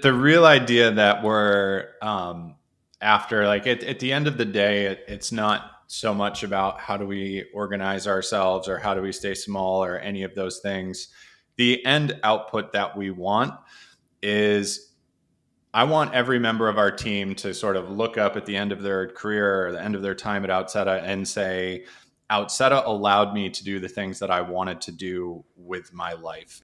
The real idea that we're after, like at the end of the day, it's not so much about how do we organize ourselves or how do we stay small or any of those things. The end output that we want is I want every member of our team to sort of look up at the end of their career or the end of their time at Outseta and say, Outseta allowed me to do the things that I wanted to do with my life.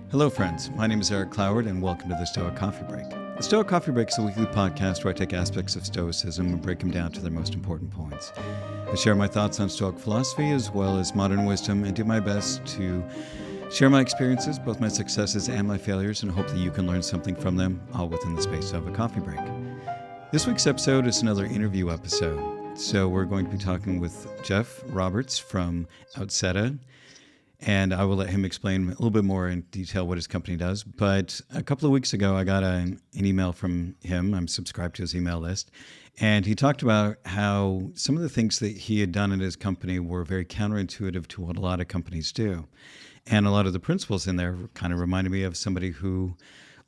Hello, friends. My name is Eric Cloward, and welcome to the Stoic Coffee Break. The Stoic Coffee Break is a weekly podcast where I take aspects of Stoicism and break them down to their most important points. I share my thoughts on Stoic philosophy as well as modern wisdom and do my best to share my experiences, both my successes and my failures, and hope that you can learn something from them, all within the space of a coffee break. This week's episode is another interview episode. So we're going to be talking with Geoff Roberts from Outseta, and I will let him explain a little bit more in detail what his company does. But a couple of weeks ago, I got an email from him. I'm subscribed to his email list. And he talked about how some of the things that he had done in his company were very counterintuitive to what a lot of companies do. And a lot of the principles in there kind of reminded me of somebody who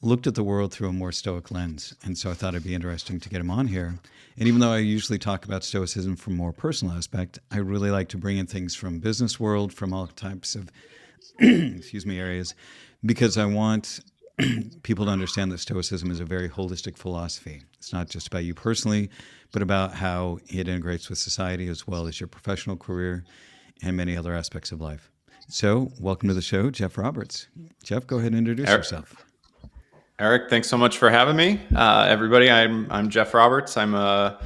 looked at the world through a more Stoic lens. And so I thought it'd be interesting to get him on here. And even though I usually talk about Stoicism from a more personal aspect, I really like to bring in things from business world, from all types of areas, because I want people to understand that Stoicism is a very holistic philosophy. It's not just about you personally, but about how it integrates with society as well as your professional career and many other aspects of life. So welcome to the show, Geoff Roberts. Geoff, go ahead and introduce yourself. Eric, thanks so much for having me. Everybody, I'm Geoff Roberts. I'm a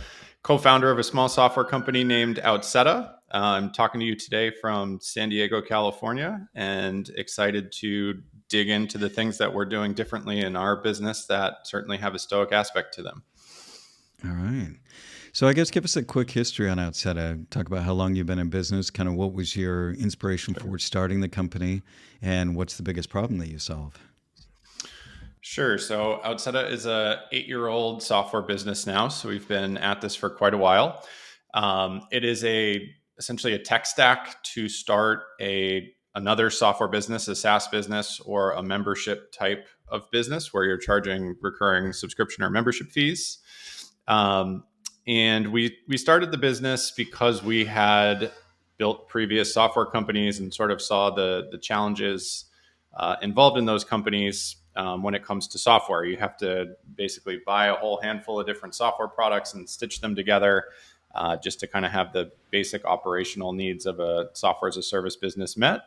co-founder of a small software company named Outseta. I'm talking to you today from San Diego, California, and excited to dig into the things that we're doing differently in our business that certainly have a Stoic aspect to them. All right. So I guess give us a quick history on Outseta. Talk about how long you've been in business, kind of what was your inspiration for starting the company, and what's the biggest problem that you solve? Sure. So Outseta is a 8-year-old software business now. So we've been at this for quite a while. It is essentially a tech stack to start another software business, a SaaS business, or a membership type of business where you're charging recurring subscription or membership fees. And we started the business because we had built previous software companies and sort of saw the challenges involved in those companies. When it comes to software, you have to basically buy a whole handful of different software products and stitch them together just to kind of have the basic operational needs of a software as a service business met.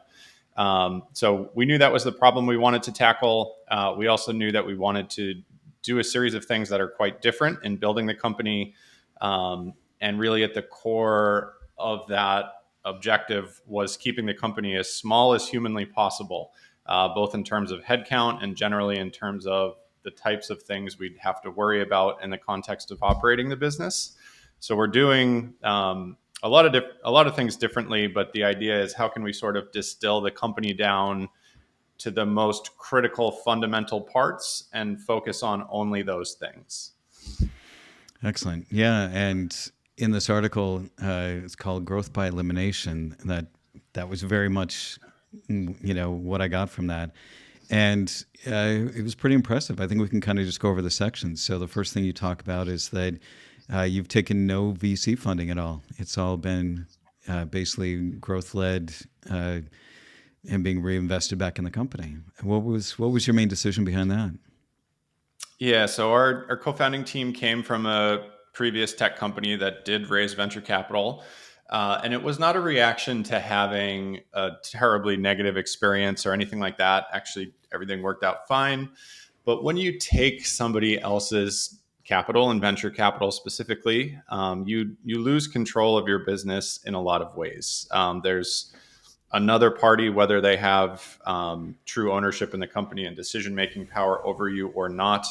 So we knew that was the problem we wanted to tackle. We also knew that we wanted to do a series of things that are quite different in building the company. And really at the core of that objective was keeping the company as small as humanly possible. Both in terms of headcount and generally in terms of the types of things we'd have to worry about in the context of operating the business. So we're doing a lot of things differently, but the idea is how can we sort of distill the company down to the most critical fundamental parts and focus on only those things. Excellent. Yeah, and in this article, it's called Growth by Elimination. That was very much what I got from that. And it was pretty impressive. I think we can kind of just go over the sections. So the first thing you talk about is that you've taken no VC funding at all. It's all been basically growth-led and being reinvested back in the company. What was your main decision behind that? Yeah, so our co-founding team came from a previous tech company that did raise venture capital. And it was not a reaction to having a terribly negative experience or anything like that. Actually, everything worked out fine. But when you take somebody else's capital and venture capital specifically, you lose control of your business in a lot of ways. There's another party, whether they have true ownership in the company and decision-making power over you or not,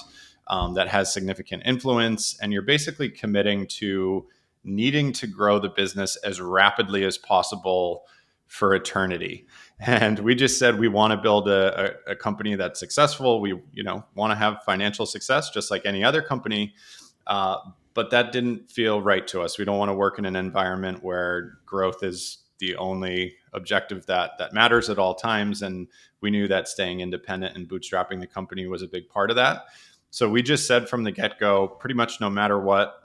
that has significant influence. And you're basically committing to needing to grow the business as rapidly as possible for eternity. And we just said we want to build a company that's successful. We want to have financial success just like any other company. But that didn't feel right to us. We don't want to work in an environment where growth is the only objective that matters at all times. And we knew that staying independent and bootstrapping the company was a big part of that. So we just said from the get-go, pretty much no matter what,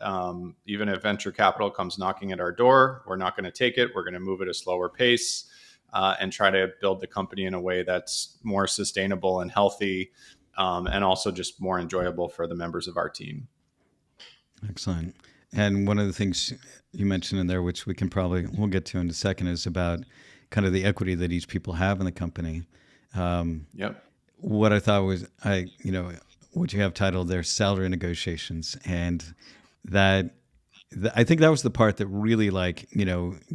even if venture capital comes knocking at our door, we're not going to take it. We're going to move at a slower pace and try to build the company in a way that's more sustainable and healthy, and also just more enjoyable for the members of our team. Excellent. And one of the things you mentioned in there, which we'll get to in a second, is about kind of the equity that each people have in the company. Yep. What I thought was, what you have titled there, salary negotiations, and that I think that was the part that really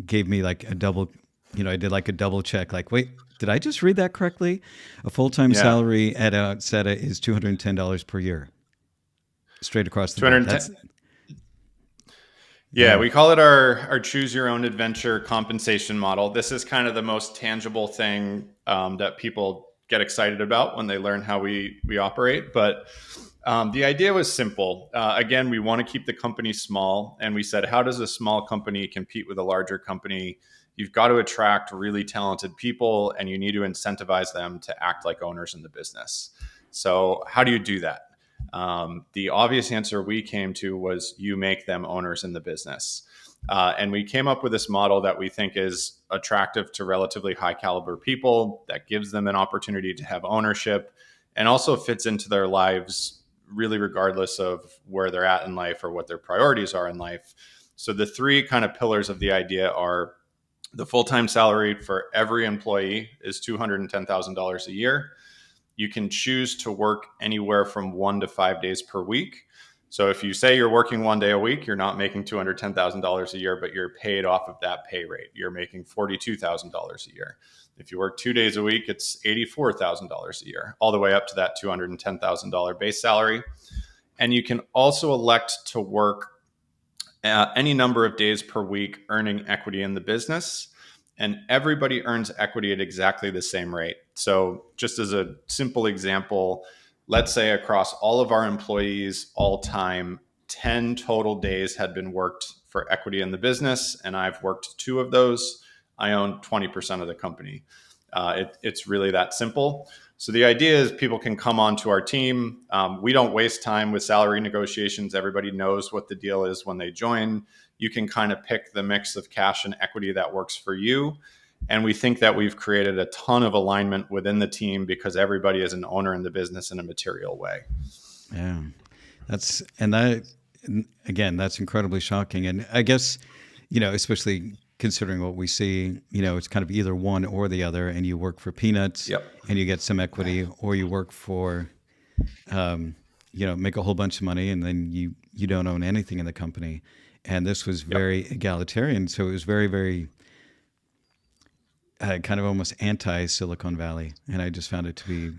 gave me like a double, I did like a double check, like, wait, did I just read that correctly? A full-time Yeah. salary at Outseta is $210 per year, straight across the board. 210. Yeah, Yeah. we call it our choose your own adventure compensation model. This is kind of the most tangible thing that people get excited about when they learn how we operate. But the idea was simple. Again, we want to keep the company small. And we said, how does a small company compete with a larger company? You've got to attract really talented people and you need to incentivize them to act like owners in the business. So how do you do that? The obvious answer we came to was you make them owners in the business. And we came up with this model that we think is attractive to relatively high caliber people, that gives them an opportunity to have ownership and also fits into their lives really regardless of where they're at in life or what their priorities are in life. So the three kind of pillars of the idea are: the full-time salary for every employee is $210,000 a year. You can choose to work anywhere from 1 to 5 days per week. So if you say you're working 1 day a week, you're not making $210,000 a year, but you're paid off of that pay rate. You're making $42,000 a year. If you work 2 days a week, it's $84,000 a year, all the way up to that $210,000 base salary. And you can also elect to work any number of days per week, earning equity in the business. And everybody earns equity at exactly the same rate. So just as a simple example, let's say across all of our employees all time, 10 total days had been worked for equity in the business, and I've worked 2 of those. I own 20% of the company. It's really that simple. So the idea is people can come onto our team. We don't waste time with salary negotiations. Everybody knows what the deal is when they join. You can kind of pick the mix of cash and equity that works for you. And we think that we've created a ton of alignment within the team because everybody is an owner in the business in a material way. Yeah. Again, that's incredibly shocking. And I guess, especially considering what we see, it's kind of either one or the other, and you work for peanuts Yep. and you get some equity, or you work for, make a whole bunch of money and then you don't own anything in the company. And this was very egalitarian. So it was very, very kind of almost anti-Silicon Valley. And I just found it to be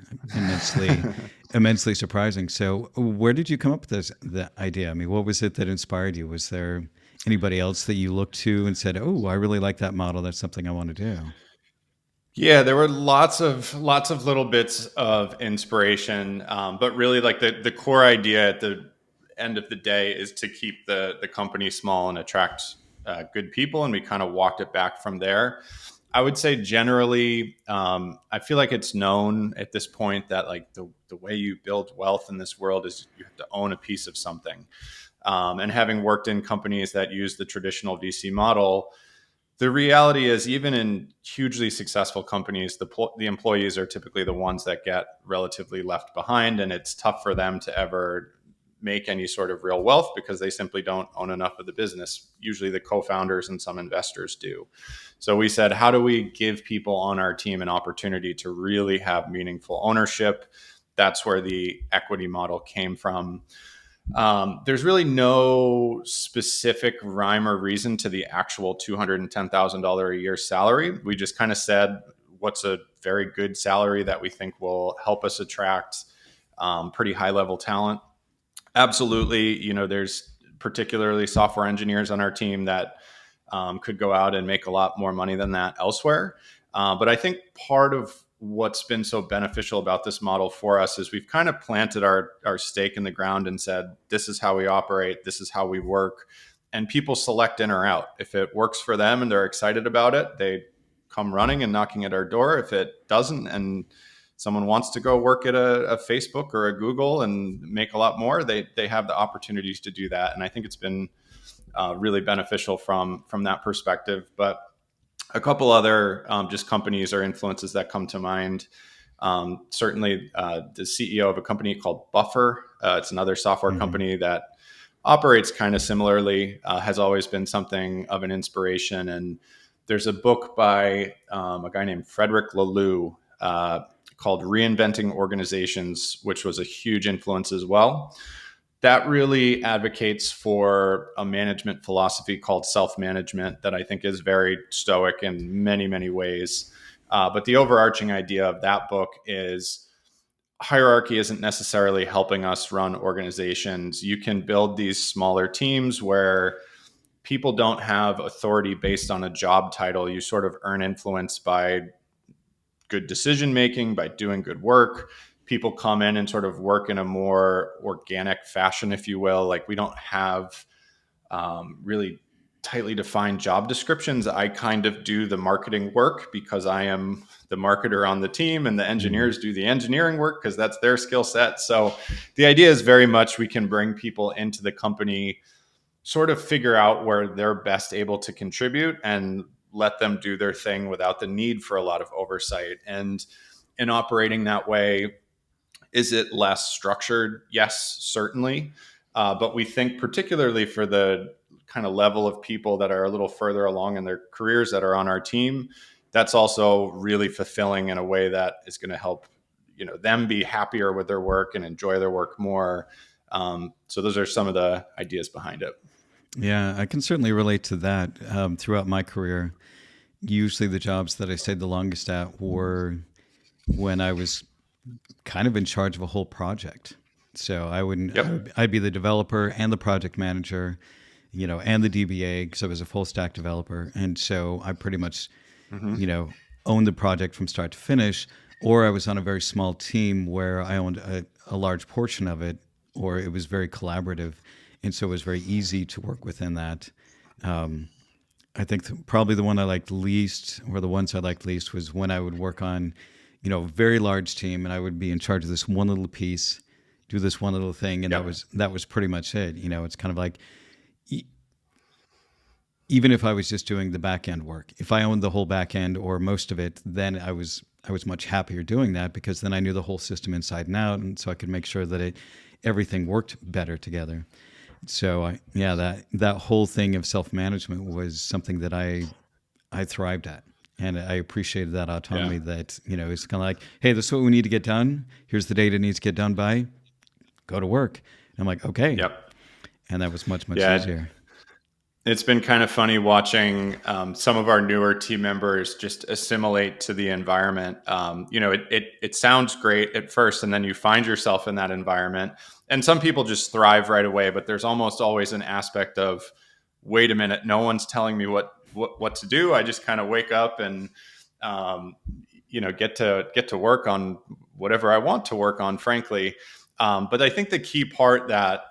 immensely surprising. So where did you come up with the idea? I mean, what was it that inspired you? Was there anybody else that you looked to and said, oh, I really like that model. That's something I want to do? Yeah, there were lots of little bits of inspiration, but really, like the core idea at the end of the day is to keep the company small and attract good people, and we kind of walked it back from there. I would say generally, I feel like it's known at this point that like the way you build wealth in this world is you have to own a piece of something. And having worked in companies that use the traditional VC model, the reality is, even in hugely successful companies, the employees are typically the ones that get relatively left behind, and it's tough for them to ever make any sort of real wealth because they simply don't own enough of the business. Usually the co-founders and some investors do. So we said, how do we give people on our team an opportunity to really have meaningful ownership? That's where the equity model came from. There's really no specific rhyme or reason to the actual $210,000 a year salary. We just kind of said, what's a very good salary that we think will help us attract pretty high level talent? Absolutely. There's particularly software engineers on our team that could go out and make a lot more money than that elsewhere. But I think part of what's been so beneficial about this model for us is we've kind of planted our stake in the ground and said, this is how we operate. This is how we work. and people select in or out. If it works for them and they're excited about it, they come running and knocking at our door. If it doesn't, and someone wants to go work at a Facebook or a Google and make a lot more, they have the opportunities to do that. And I think it's been really beneficial from that perspective. But a couple other just companies or influences that come to mind. Certainly, the CEO of a company called Buffer. It's another software company that operates kind of similarly. Has always been something of an inspiration. And there's a book by a guy named Frederick Laloux called Reinventing Organizations, which was a huge influence as well. That really advocates for a management philosophy called self-management that I think is very stoic in many, many ways. But the overarching idea of that book is hierarchy isn't necessarily helping us run organizations. You can build these smaller teams where people don't have authority based on a job title. You sort of earn influence by good decision making, by doing good work. People come in and sort of work in a more organic fashion, if you will. Like, we don't have really tightly defined job descriptions. I kind of do the marketing work because I am the marketer on the team, and the engineers do the engineering work because that's their skill set. So the idea is very much we can bring people into the company, sort of figure out where they're best able to contribute, and let them do their thing without the need for a lot of oversight. And in operating that way, is it less structured? Yes, certainly. But we think particularly for the kind of level of people that are a little further along in their careers that are on our team, that's also really fulfilling in a way that is going to help, them be happier with their work and enjoy their work more. So those are some of the ideas behind it. Yeah, I can certainly relate to that. Throughout my career, usually the jobs that I stayed the longest at were when I was kind of in charge of a whole project. So I wouldn't, Yep. I'd be the developer and the project manager, and the DBA because I was a full stack developer. And so I pretty much, Mm-hmm. owned the project from start to finish. Or I was on a very small team where I owned a large portion of it, or it was very collaborative. And so it was very easy to work within that. I think probably the one I liked least, or the ones I liked least, was when I would work on, a very large team, and I would be in charge of this one little piece, do this one little thing, and Yep. that was pretty much it. It's kind of like, even if I was just doing the back end work, if I owned the whole back end or most of it, then I was much happier doing that, because then I knew the whole system inside and out, and so I could make sure that everything worked better together. So that whole thing of self management was something that I thrived at, and I appreciated that Yeah. autonomy. That it's kind of like, hey, this is what we need to get done. Here's the date it needs to get done by. Go to work. And I'm like, okay, Yep. and that was much Yeah. easier. It's been kind of funny watching some of our newer team members just assimilate to the environment. It sounds great at first, and then you find yourself in that environment. And some people just thrive right away, but there's almost always an aspect of, wait a minute, no one's telling me what to do. I just kind of wake up and get to work on whatever I want to work on, frankly. But I think the key part that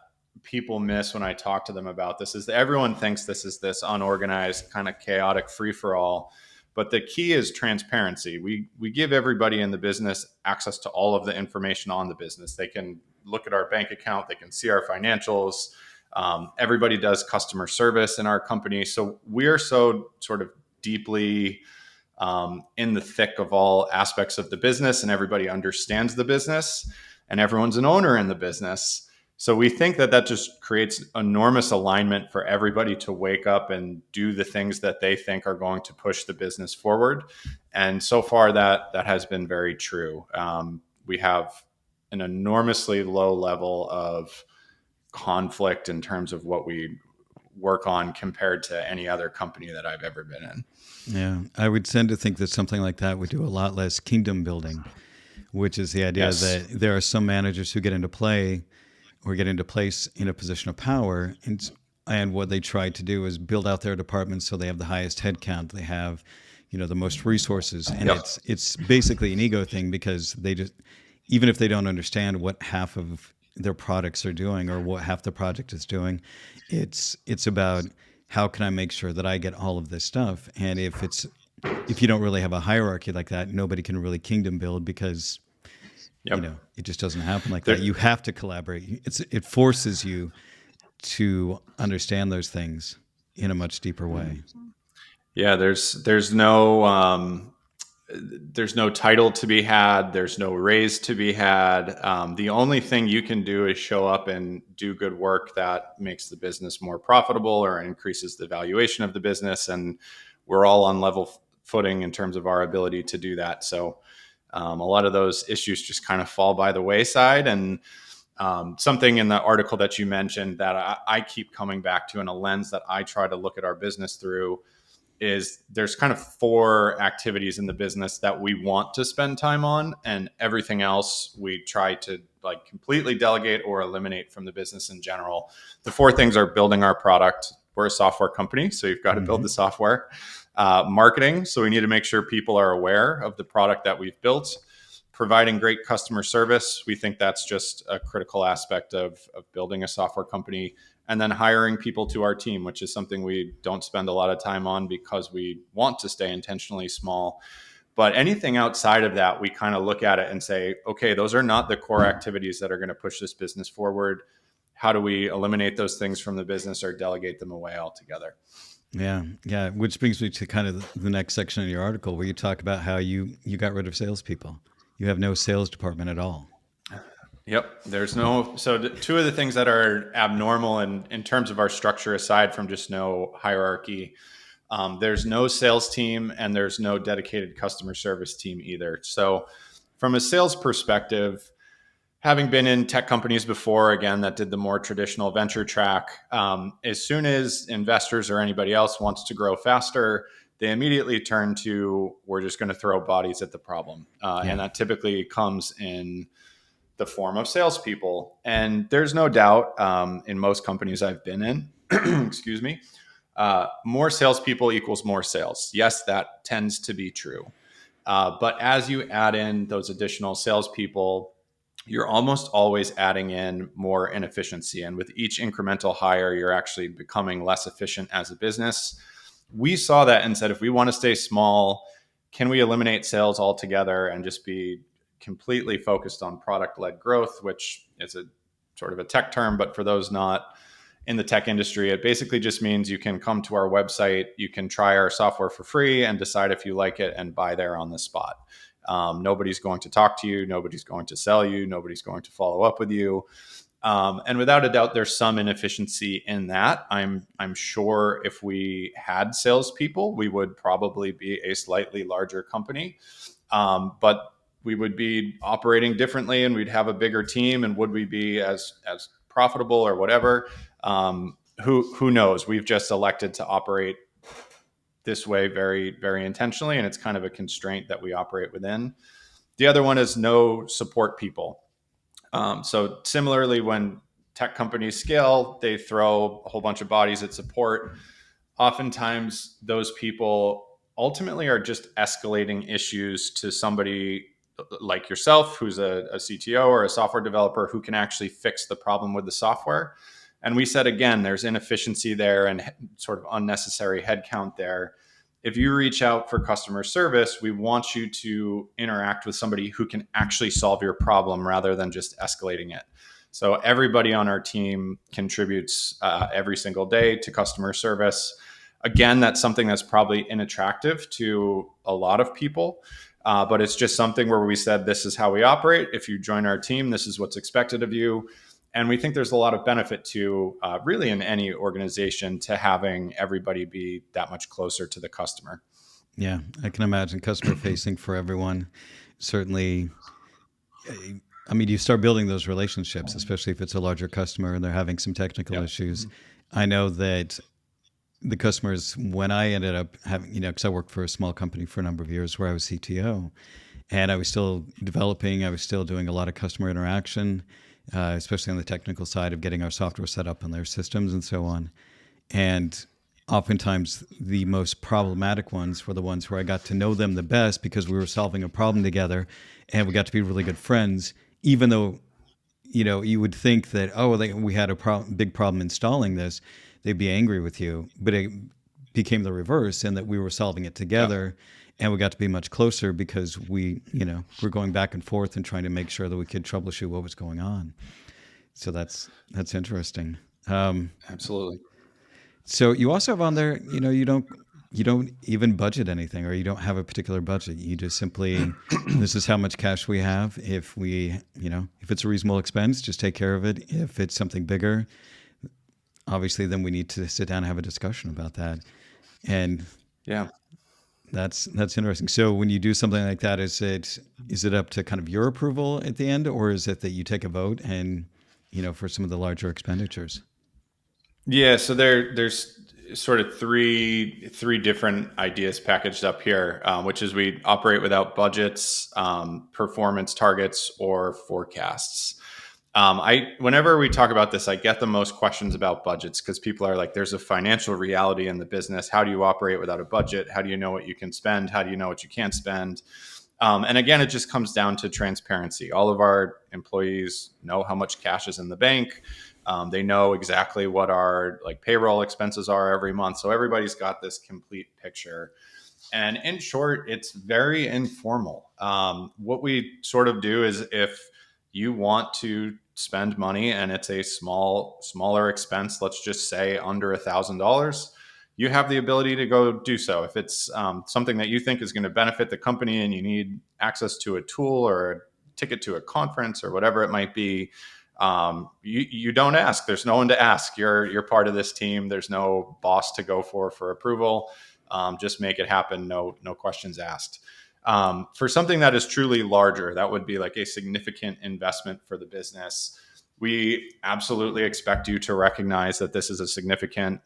people miss when I talk to them about this is that everyone thinks this is this unorganized, kind of chaotic free for all. But the key is transparency. We give everybody in the business access to all of the information on the business. They can look at our bank account, they can see our financials. Everybody does customer service in our company. So we're so sort of deeply in the thick of all aspects of the business, and everybody understands the business, and everyone's an owner in the business. So we think that just creates enormous alignment for everybody to wake up and do the things that they think are going to push the business forward. And so far that has been very true. We have an enormously low level of conflict in terms of what we work on compared to any other company that I've ever been in. Yeah, I would tend to think that something like that would do a lot less kingdom building, which is the idea Yes. that there are some managers who get into play or get into place in a position of power, and what they try to do is build out their departments so they have the highest headcount, they have the most resources, and Yep. it's basically an ego thing, because they just, even if they don't understand what half of their products are doing or what half the project is doing. It's about how can I make sure that I get all of this stuff. And if you don't really have a hierarchy like that, nobody can really kingdom build because Yep. it just doesn't happen like There, that. You have to collaborate. It forces you to understand those things in a much deeper way. yeah, there's no title to be had. There's no raise to be had. The only thing you can do is show up and do good work that makes the business more profitable or increases the valuation of the business. And we're all on level footing in terms of our ability to do that. So a lot of those issues just kind of fall by the wayside. And something in the article that you mentioned that I keep coming back to, and a lens that I try to look at our business through, is there's kind of 4 activities in the business that we want to spend time on, and everything else we try to like completely delegate or eliminate from the business in general. The 4 things are building our product. We're a software company, so you've got to build the software. Marketing, so we need to make sure people are aware of the product that we've built. Providing great customer service, we think that's just a critical aspect of building a software company. And then hiring people to our team, which is something we don't spend a lot of time on because we want to stay intentionally small. But anything outside of that, we kind of look at it and say, okay, those are not the core activities that are going to push this business forward. How do we eliminate those things from the business or delegate them away altogether? Yeah, yeah. Which brings me to kind of the next section in your article where you talk about how you got rid of salespeople. You have no sales department at all. Yep. There's no, so 2 of the things that are abnormal in terms of our structure, aside from just no hierarchy, there's no sales team and there's no dedicated customer service team either. So from a sales perspective, having been in tech companies before, again, that did the more traditional venture track, as soon as investors or anybody else wants to grow faster, they immediately turn to, we're just going to throw bodies at the problem. And that typically comes in the form of salespeople. And there's no doubt in most companies I've been in, excuse me, more salespeople equals more sales. Yes, that tends to be true. But as you add in those additional salespeople, you're almost always adding in more inefficiency. And with each incremental hire, you're actually becoming less efficient as a business. We saw that and said, if we want to stay small, can we eliminate sales altogether and just be completely focused on product-led growth, which is a sort of a tech term, but for those not in the tech industry, it basically just means you can come to our website, you can try our software for free and decide if you like it and buy there on the spot. Nobody's going to talk to you. Nobody's going to sell you. Nobody's going to follow up with you. And without a doubt, there's some inefficiency in that. I'm sure if we had salespeople, we would probably be a slightly larger company. But we would be operating differently and we'd have a bigger team. And would we be as profitable or whatever? Who knows? We've just elected to operate this way very, very intentionally. And it's kind of a constraint that we operate within. The other one is no support people. So similarly, when tech companies scale, they throw a whole bunch of bodies at support. Oftentimes, those people ultimately are just escalating issues to somebody like yourself, who's a CTO or a software developer who can actually fix the problem with the software. And we said, again, there's inefficiency there and sort of unnecessary headcount there. If you reach out for customer service, we want you to interact with somebody who can actually solve your problem rather than just escalating it. So everybody on our team contributes every single day to customer service. Again, that's something that's probably unattractive to a lot of people, but it's just something where we said, this is how we operate. If you join our team, this is what's expected of you. And we think there's a lot of benefit to really in any organization to having everybody be that much closer to the customer. Yeah, I can imagine customer facing for everyone. Certainly, I mean, you start building those relationships, especially if it's a larger customer and they're having some technical issues. I know that the customers, when I ended up having, because I worked for a small company for a number of years where I was CTO and I was still developing, I was still doing a lot of customer interaction. Especially on the technical side of getting our software set up on their systems and so on. And oftentimes the most problematic ones were the ones where I got to know them the best because we were solving a problem together and we got to be really good friends, even though, you would think that, oh, we had a big problem installing this, they'd be angry with you, but it became the reverse, and that we were solving it Yeah. together, and we got to be much closer because we're going back and forth and trying to make sure that we could troubleshoot what was going on. So that's interesting. Absolutely. So you also have on there, you don't even budget anything, or you don't have a particular budget. You just simply, this is how much cash we have. If it's a reasonable expense, just take care of it. If it's something bigger, obviously, then we need to sit down and have a discussion about that. And Yeah. that's interesting. So when you do something like that, is it up to kind of your approval at the end, or is it that you take a vote and for some of the larger expenditures? Yeah, so there's sort of three different ideas packaged up here, which is we operate without budgets, performance targets, or forecasts. I whenever we talk about this, I get the most questions about budgets because people are like, "There's a financial reality in the business. How do you operate without a budget? How do you know what you can spend? How do you know what you can't spend?" And again, it just comes down to transparency. All of our employees know how much cash is in the bank. They know exactly what our payroll expenses are every month. So everybody's got this complete picture. And in short, it's very informal. What we sort of do is if you want to spend money and it's a smaller expense, let's just say under $1,000, you have the ability to go do so. If it's something that you think is going to benefit the company and you need access to a tool or a ticket to a conference or whatever it might be, you don't ask. There's no one to ask. You're part of this team. There's no boss to go for approval. Just make it happen. No questions asked. For something that is truly larger, that would be like a significant investment for the business. We absolutely expect you to recognize that this is a significant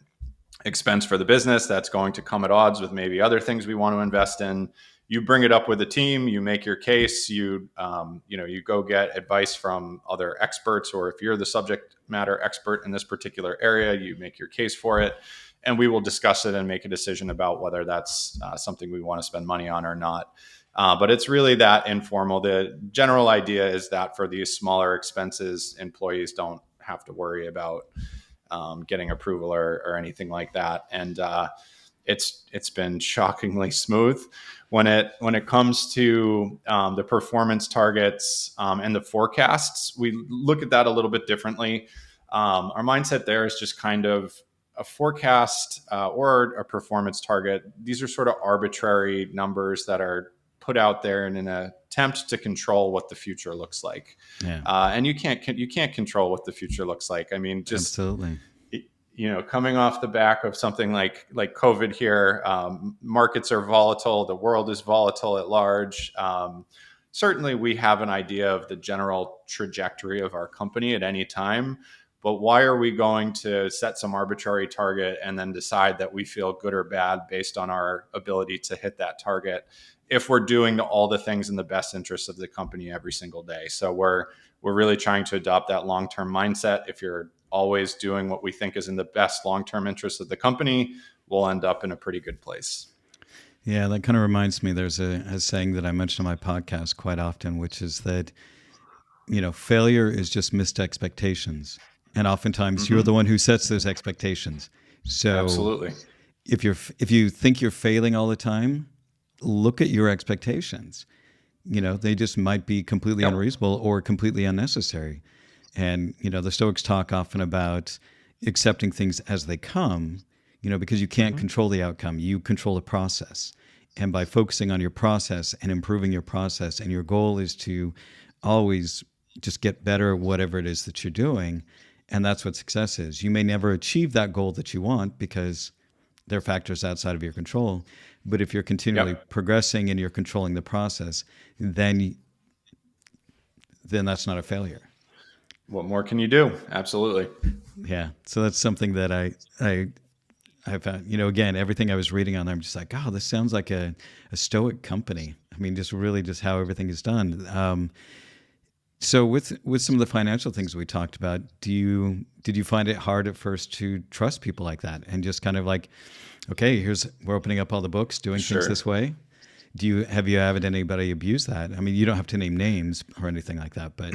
expense for the business that's going to come at odds with maybe other things we want to invest in. You bring it up with the team, you make your case, you go get advice from other experts, or if you're the subject matter expert in this particular area, you make your case for it, and we will discuss it and make a decision about whether that's something we want to spend money on or not. But it's really that informal. The general idea is that for these smaller expenses, employees don't have to worry about getting approval or anything like that. And it's been shockingly smooth when it comes to the performance targets and the forecasts. We look at that a little bit differently. Our mindset there is just kind of a forecast or a performance target. These are sort of arbitrary numbers that are put out there in an attempt to control what the future looks like. Yeah. And you can't control what the future looks like. I mean, just Absolutely. coming off the back of something like COVID here, markets are volatile. The world is volatile at large. Certainly, we have an idea of the general trajectory of our company at any time. But why are we going to set some arbitrary target and then decide that we feel good or bad based on our ability to hit that target if we're doing all the things in the best interest of the company every single day? So we're really trying to adopt that long-term mindset. If you're always doing what we think is in the best long-term interest of the company, we'll end up in a pretty good place. Yeah, that kind of reminds me, there's a saying that I mention on my podcast quite often, which is that, failure is just missed expectations. And oftentimes you're the one who sets those expectations. So Absolutely. if you think you're failing all the time, look at your expectations. They just might be completely unreasonable or completely unnecessary. And, the Stoics talk often about accepting things as they come, because you can't control the outcome. You control the process. And by focusing on your process and improving your process, and your goal is to always just get better at whatever it is that you're doing. And that's what success is. You may never achieve that goal that you want because there are factors outside of your control. But if you're continually progressing and you're controlling the process, then that's not a failure. What more can you do? Absolutely. Yeah. So that's something that I found, again, everything I was reading on there, I'm just like, oh, this sounds like a Stoic company. I mean, just really just how everything is done. So with some of the financial things we talked about, did you find it hard at first to trust people like that and just kind of like, okay, we're opening up all the books, doing things this way? Have you had anybody abuse that? I mean, you don't have to name names or anything like that, but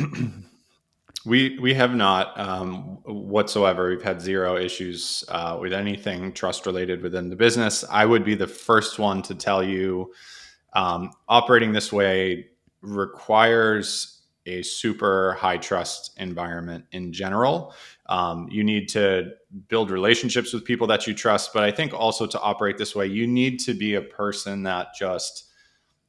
We have not whatsoever. We've had zero issues with anything trust related within the business. I would be the first one to tell you, operating this way requires a super high trust environment in general. You need to build relationships with people that you trust, but I think also to operate this way, you need to be a person that just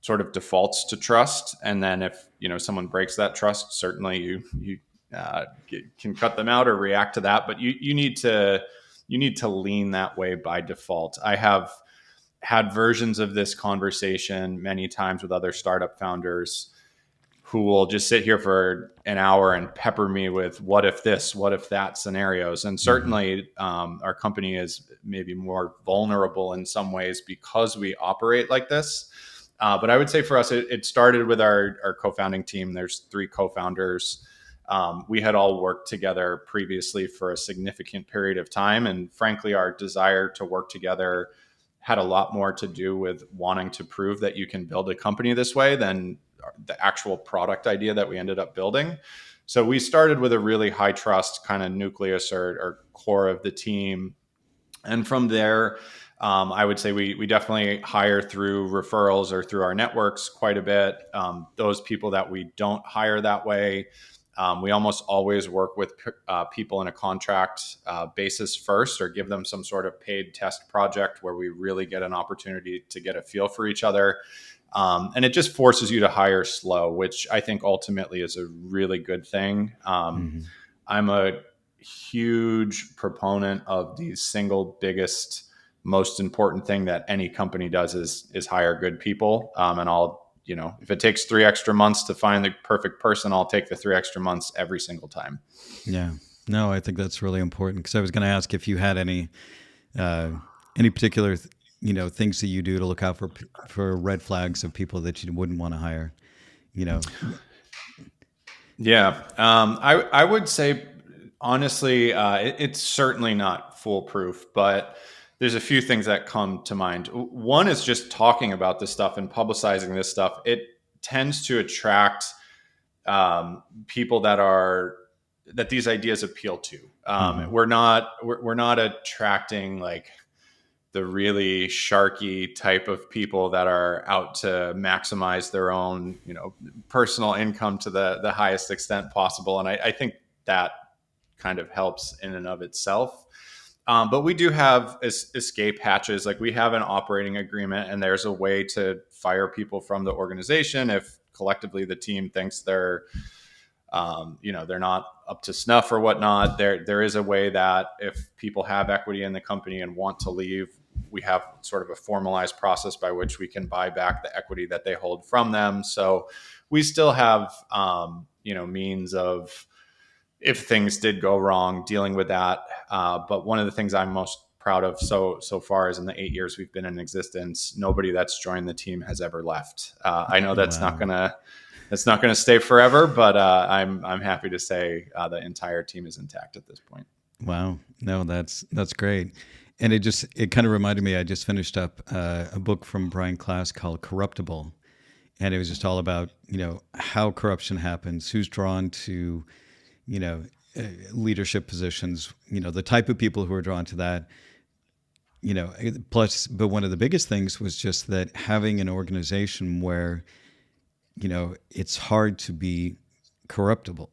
sort of defaults to trust. And then if someone breaks that trust, certainly you can cut them out or react to that. But you need to lean that way by default. I have had versions of this conversation many times with other startup founders who will just sit here for an hour and pepper me with what if this, what if that scenarios. And Mm-hmm. certainly our company is maybe more vulnerable in some ways because we operate like this. But I would say for us, it started with our co-founding team. There's 3 co-founders. We had all worked together previously for a significant period of time. And frankly, our desire to work together had a lot more to do with wanting to prove that you can build a company this way than the actual product idea that we ended up building. So we started with a really high trust kind of nucleus or core of the team. And from there, I would say we definitely hire through referrals or through our networks quite a bit. Those people that we don't hire that way, we almost always work with people in a contract basis first, or give them some sort of paid test project where we really get an opportunity to get a feel for each other. And it just forces you to hire slow, which I think ultimately is a really good thing. Mm-hmm. I'm a huge proponent of the single biggest, most important thing that any company does is hire good people. And I'll, if it takes 3 extra months to find the perfect person, I'll take the 3 extra months every single time. Yeah. No, I think that's really important because I was going to ask if you had uh, any particular things that you do to look out for red flags of people that you wouldn't want to hire. You know. Yeah, I would say honestly, it's certainly not foolproof, but there's a few things that come to mind. One is just talking about this stuff and publicizing this stuff. It tends to attract people that these ideas appeal to. Mm-hmm. We're not attracting like the really sharky type of people that are out to maximize their own, personal income to the highest extent possible. And I think that kind of helps in and of itself. But we do have escape hatches. Like we have an operating agreement, and there's a way to fire people from the organization if collectively the team thinks they're not up to snuff or whatnot. There is a way that if people have equity in the company and want to leave, we have sort of a formalized process by which we can buy back the equity that they hold from them. So we still have, means of, if things did go wrong, dealing with that. But one of the things I'm most proud of so far is in the 8 years we've been in existence, nobody that's joined the team has ever left. I know Wow. that's not gonna stay forever, but I'm happy to say the entire team is intact at this point. Wow. No, that's great. And it kind of reminded me. I just finished up a book from Brian Klaas called Corruptible, and it was just all about how corruption happens, who's drawn to you know leadership positions, the type of people who are drawn to that. Plus, but one of the biggest things was just that having an organization where it's hard to be corruptible,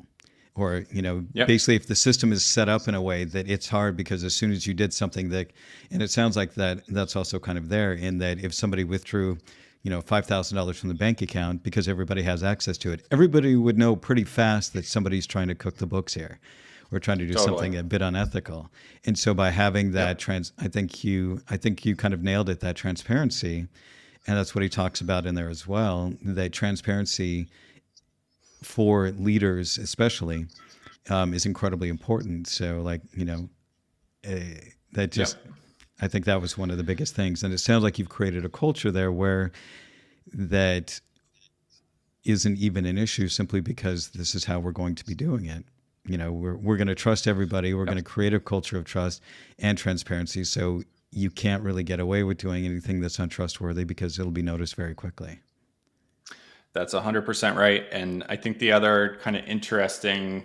or Yep, basically if the system is set up in a way that it's hard, because as soon as you did something that, and it sounds like that's also kind of there in that if somebody withdrew $5,000 from the bank account because everybody has access to it, everybody would know pretty fast that somebody's trying to cook the books here or trying to do totally. something a bit unethical. And so by having that Yep, trans I think you kind of nailed it, that transparency. And that's what he talks about in there as well, that transparency for leaders especially is incredibly important. So like that just, yep. I think that was one of the biggest things. And it sounds like you've created a culture there where that isn't even an issue, simply because this is how we're going to be doing it. We're going to trust everybody. We're going to Yep. create a culture of trust and transparency. So you can't really get away with doing anything that's untrustworthy because it'll be noticed very quickly. That's 100% right. And I think the other kind of interesting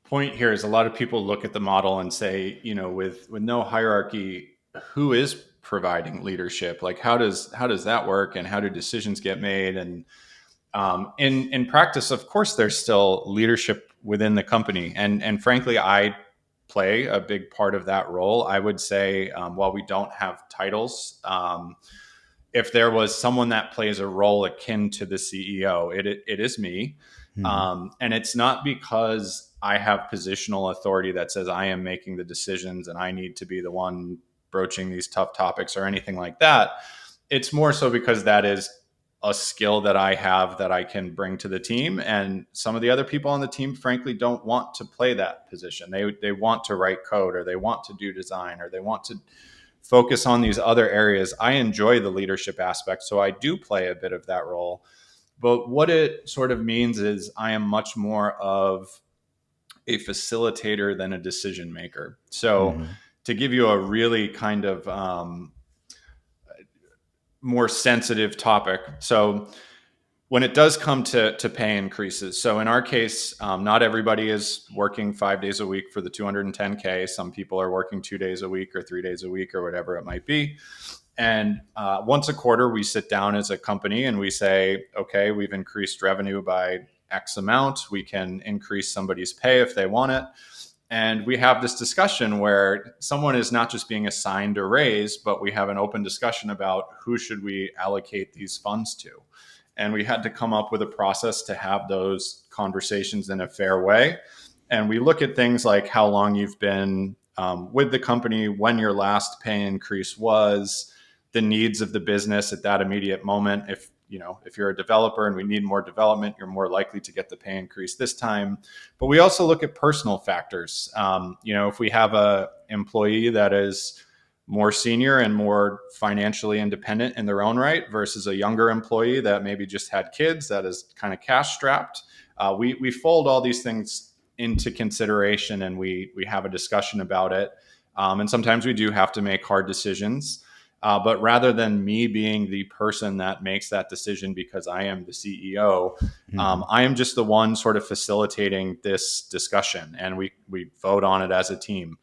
point here is a lot of people look at the model and say, with no hierarchy, who is providing leadership? Like, how does that work, and how do decisions get made? And in practice, of course, there's still leadership within the company, and frankly, I play a big part of that role. I would say, while we don't have titles, if there was someone that plays a role akin to the CEO, it is me. Hmm. And it's not because I have positional authority that says I am making the decisions and I need to be the one broaching these tough topics or anything like that. It's more so because that is a skill that I have that I can bring to the team. And some of the other people on the team, frankly, don't want to play that position. They want to write code, or they want to do design, or they want to focus on these other areas. I enjoy the leadership aspect, so I do play a bit of that role. But what it sort of means is I am much more of a facilitator than a decision maker. So, Hmm. to give you a really kind of more sensitive topic, so when it does come to pay increases, so in our case, not everybody is working 5 days a week for the 210K. Some people are working 2 days a week or 3 days a week or whatever it might be. And once a quarter, we sit down as a company and we say, okay, we've increased revenue by X amount. We can increase somebody's pay if they want it. And we have this discussion where someone is not just being assigned a raise, but we have an open discussion about who should we allocate these funds to. And we had to come up with a process to have those conversations in a fair way. And we look at things like how long you've been with the company, when your last pay increase was, the needs of the business at that immediate moment. If you're a developer and we need more development, you're more likely to get the pay increase this time. But we also look at personal factors. If we have a employee that is more senior and more financially independent in their own right versus a younger employee that maybe just had kids, that is kind of cash strapped, we fold all these things into consideration, and we have a discussion about it. And sometimes we do have to make hard decisions. But rather than me being the person that makes that decision because I am the CEO, Hmm. I am just the one sort of facilitating this discussion, and we vote on it as a team.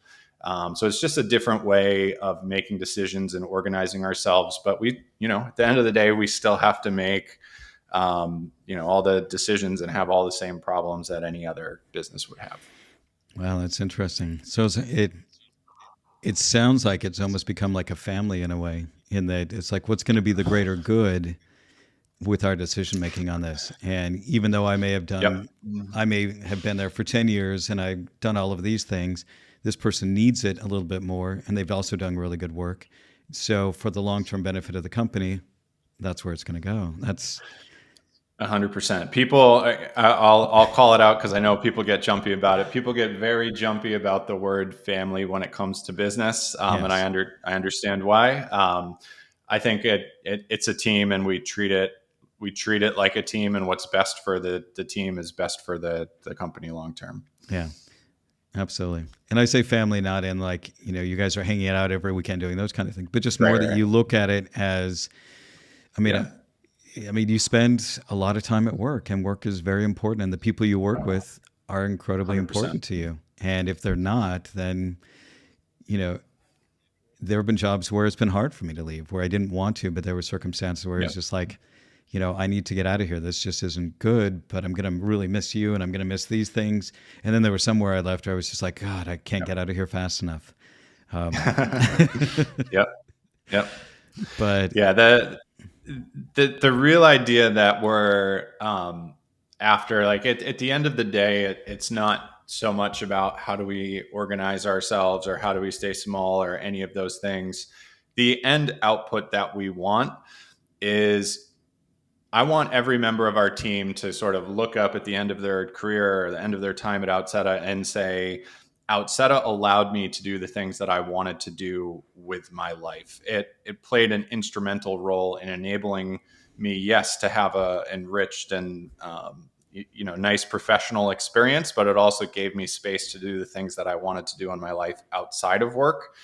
So it's just a different way of making decisions and organizing ourselves. But at the end of the day, we still have to make, all the decisions and have all the same problems that any other business would have. Well, that's interesting. So it sounds like it's almost become like a family in a way, in that it's like, what's going to be the greater good with our decision making on this. And even though Yep. I may have been there for 10 years and I've done all of these things, this person needs it a little bit more. And they've also done really good work. So for the long term benefit of the company, that's where it's going to go. That's, 100%. People, I'll call it out because I know people get jumpy about it. People get very jumpy about the word family when it comes to business, and yes. I understand why. I think it's a team, and we treat it like a team, and what's best for the team is best for the company long term. Yeah, absolutely. And I say family not in like, you guys are hanging out every weekend doing those kind of things, but just Right, more that right, right. you look at it as, I mean, Yeah, you spend a lot of time at work, and work is very important, and the people you work with are incredibly 100%. important to you. And if they're not, then, you know, there have been jobs where it's been hard for me to leave, where I didn't want to, but there were circumstances where Yeah. it's just like, I need to get out of here. This just isn't good, but I'm going to really miss you, and I'm going to miss these things. And then there was somewhere I left where I was just like, God, I can't get out of here fast enough. Um, Yep. Yep. but Yeah. The real idea that we're after, like at the end of the day, it's not so much about how do we organize ourselves or how do we stay small or any of those things. The end output that we want is, I want every member of our team to sort of look up at the end of their career or the end of their time at Outseta and say, Outseta allowed me to do the things that I wanted to do with my life. It played an instrumental role in enabling me, yes, to have a enriched and nice professional experience, but it also gave me space to do the things that I wanted to do in my life outside of work.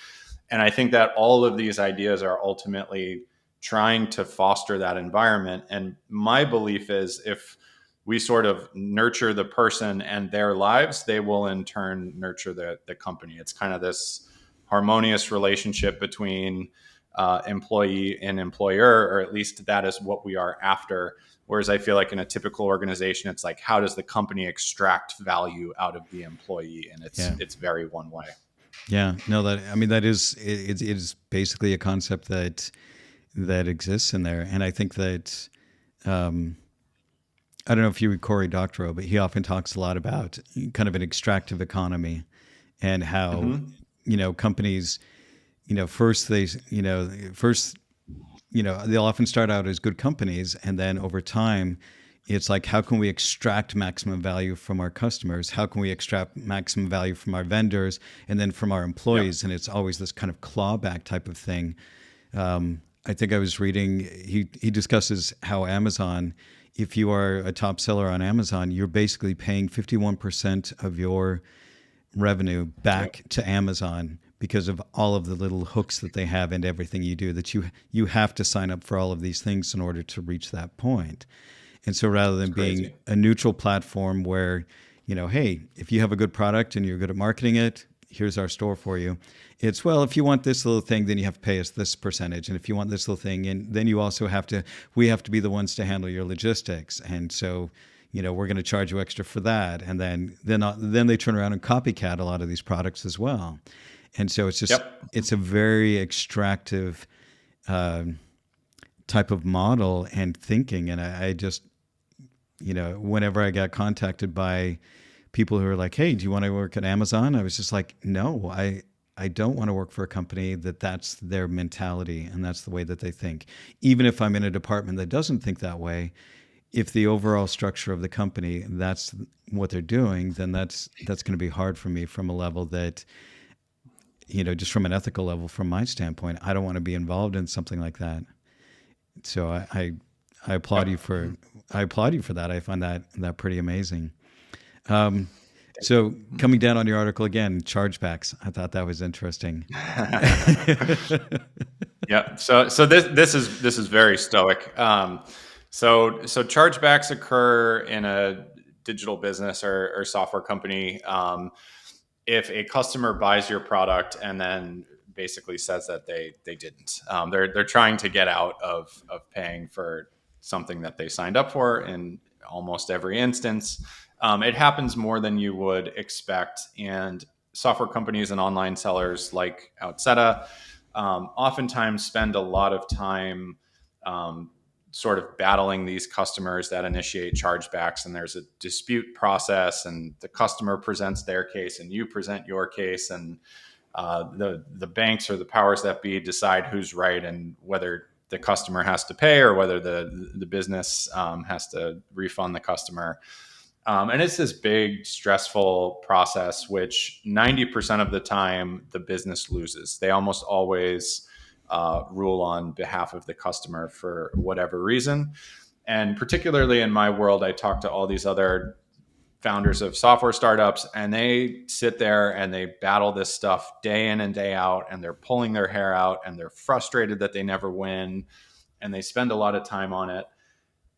And I think that all of these ideas are ultimately trying to foster that environment. And my belief is, if we sort of nurture the person and their lives, they will in turn nurture the company. It's kind of this harmonious relationship between employee and employer, or at least that is what we are after. Whereas I feel like in a typical organization, it's like, how does the company extract value out of the employee? And Yeah. it's very one way. Yeah. No, that, I mean, that is, it is basically a concept that exists in there. And I think that, um, I don't know if you read Cory Doctorow, but he often talks a lot about kind of an extractive economy and how, Mm-hmm. companies, first they, first, they'll often start out as good companies. And then over time, it's like, how can we extract maximum value from our customers? How can we extract maximum value from our vendors and then from our Yep. employees? And it's always this kind of clawback type of thing. I think I was reading, he discusses how Amazon, if you are a top seller on Amazon, you're basically paying 51% of your revenue Yep. back to Amazon because of all of the little hooks that they have and everything you do, that you have to sign up for all of these things in order to reach that point. And so rather It's than being crazy. a neutral platform where, hey, if you have a good product and you're good at marketing it, here's our store for you. It's, well, if you want this little thing, then you have to pay us this percentage. And if you want this little thing, and then you also have to, we have to be the ones to handle your logistics. And so, we're going to charge you extra for that. And then they turn around and copycat a lot of these products as well. And so Yep. it's a very extractive type of model and thinking. And I just, whenever I got contacted by people who are like, "Hey, do you want to work at Amazon?" I was just like, "No, I don't want to work for a company that's their mentality and that's the way that they think. Even if I'm in a department that doesn't think that way, if the overall structure of the company that's what they're doing, then that's going to be hard for me from a level that, just from an ethical level, from my standpoint, I don't want to be involved in something like that." So I applaud you Yep. for I applaud you for that. I find that pretty amazing. Um, so coming down on your article again, chargebacks. I thought that was interesting. Yeah. So this is very stoic. So chargebacks occur in a digital business or software company if a customer buys your product and then basically says that they didn't. They're trying to get out of paying for something that they signed up for in almost every instance. It happens more than you would expect, and software companies and online sellers like Outseta oftentimes spend a lot of time um, sort of battling these customers that initiate chargebacks, and there's a dispute process, and the customer presents their case and you present your case, and the banks or the powers that be decide who's right and whether the customer has to pay or whether the business has to refund the customer. And it's this big, stressful process, which 90% of the time the business loses. They almost always rule on behalf of the customer for whatever reason. And particularly in my world, I talk to all these other founders of software startups, and they sit there and they battle this stuff day in and day out, and they're pulling their hair out, and they're frustrated that they never win, and they spend a lot of time on it.